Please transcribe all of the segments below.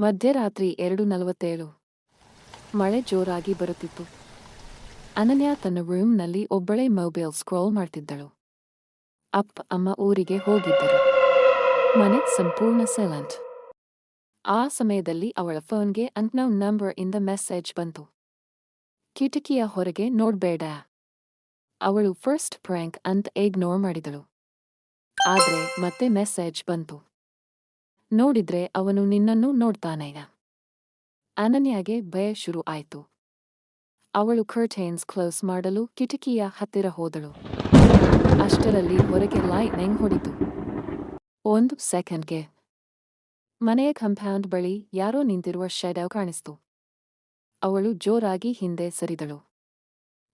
ಮಧ್ಯರಾತ್ರಿ 2:47. ಮಳೆ ಜೋರಾಗಿ ಬರುತ್ತಿತ್ತು. ಅನನ್ಯ ತನ್ನ ರೂಮ್ನಲ್ಲಿ ಒಬ್ಬಳೇ ಮೊಬೈಲ್ ಸ್ಕ್ರೋಲ್ ಮಾಡ್ತಿದ್ದಳು. ಅಮ್ಮ ಊರಿಗೆ ಹೋಗಿದ್ದರು. ಮನೆ ಸಂಪೂರ್ಣ ಸೈಲೆಂಟ್. ಆ ಸಮಯದಲ್ಲಿ ಅವಳ ಫೋನ್ಗೆ ಅನ್ನೋನ್ ನಂಬರ್ ಇಂದ ಮೆಸೇಜ್ ಬಂತು. ಕಿಟಕಿಯ ಹೊರಗೆ ನೋಡ್ಬೇಡ. ಅವಳು ಫಸ್ಟ್ ಪ್ರ್ಯಾಂಕ್ ಅಂತ ಇಗ್ನೋರ್ ಮಾಡಿದಳು. ಆದ್ರೆ ಮತ್ತೆ ಮೆಸೇಜ್ ಬಂತು. ನೋಡಿದ್ರೆ ಅವನು ನಿನ್ನನ್ನು ನೋಡ್ತಾನೆ. ಅನನ್ಯಾಗೆ ಭಯ ಶುರು ಆಯ್ತು. ಅವಳು ಕರ್ಟೈನ್ಸ್ ಕ್ಲೋಸ್ ಮಾಡಲು ಕಿಟಕಿಯ ಹತ್ತಿರ ಹೋದಳು. ಅಷ್ಟರಲ್ಲಿ ಹೊರಗೆ ಲೈಟ್ನಿಂಗ್ ಹೊಡಿತು. 1 ಸೆಕೆಂಡ್ಗೆ ಮನೆಯ ಕಾಂಪೌಂಡ್ ಬಳಿ ಯಾರೋ ನಿಂತಿರುವ ಶಾಡೋ ಕಾಣಿಸ್ತು. ಅವಳು ಜೋರಾಗಿ ಹಿಂದೆ ಸರಿದಳು.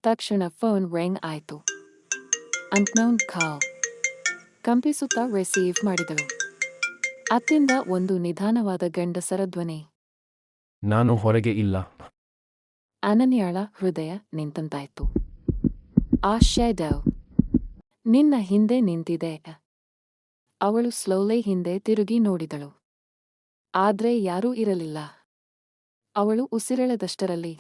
ತಕ್ಷಣ ಫೋನ್ ರಿಂಗ್ ಆಯ್ತು. ಅನ್ನೋನ್ ಕಾಲ್. ಕಂಪಿಸುತ್ತಾ ರಿಸೀವ್ ಮಾಡಿದಳು. ಅತ್ತಿಂದ ಒಂದು ನಿಧಾನವಾದ ಗಂಡಸರ ಧ್ವನಿ. ನಾನು ಹೊರಗೆ ಇಲ್ಲ. ಅನನ್ಯಾಳ ಹೃದಯ ನಿಂತಂತಾಯ್ತು. ಆ ಶಾಡೋ ನಿನ್ನ ಹಿಂದೆ ನಿಂತಿದೆ. ಅವಳು ಸ್ಲೋಲಿ ಹಿಂದೆ ತಿರುಗಿ ನೋಡಿದಳು. ಆದ್ರೆ ಯಾರೂ ಇರಲಿಲ್ಲ. ಅವಳು ಉಸಿರೆಳೆದಷ್ಟರಲ್ಲಿ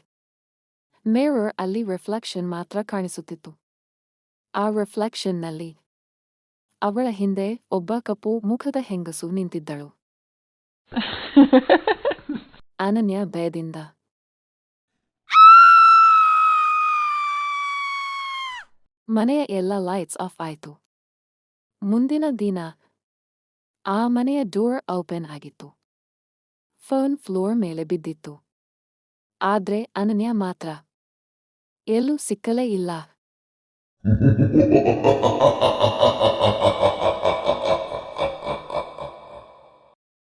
ಮಿರರ್ ಅಲ್ಲಿ ರಿಫ್ಲೆಕ್ಷನ್ ಮಾತ್ರ ಕಾಣಿಸುತ್ತಿತ್ತು. ಆ ರಿಫ್ಲೆಕ್ಷನ್ನಲ್ಲಿ ಅವಳ ಹಿಂದೆ ಒಬ್ಬ ಕಪ್ಪು ಮುಖದ ಹೆಂಗಸು ನಿಂತಿದ್ದಳು. ಅನನ್ಯ ಭಯದಿಂದ ಮನೆಯ ಎಲ್ಲ ಲೈಟ್ಸ್ ಆಫ್ ಆಯ್ತು. ಮುಂದಿನ ದಿನ ಆ ಮನೆಯ ಡೋರ್ ಓಪನ್ ಆಗಿತ್ತು. ಫೋನ್ ಫ್ಲೋರ್ ಮೇಲೆ ಬಿದ್ದಿತ್ತು. ಆದ್ರೆ ಅನನ್ಯ ಮಾತ್ರ ಎಲ್ಲೂ ಸಿಕ್ಕಲೇ ಇಲ್ಲ.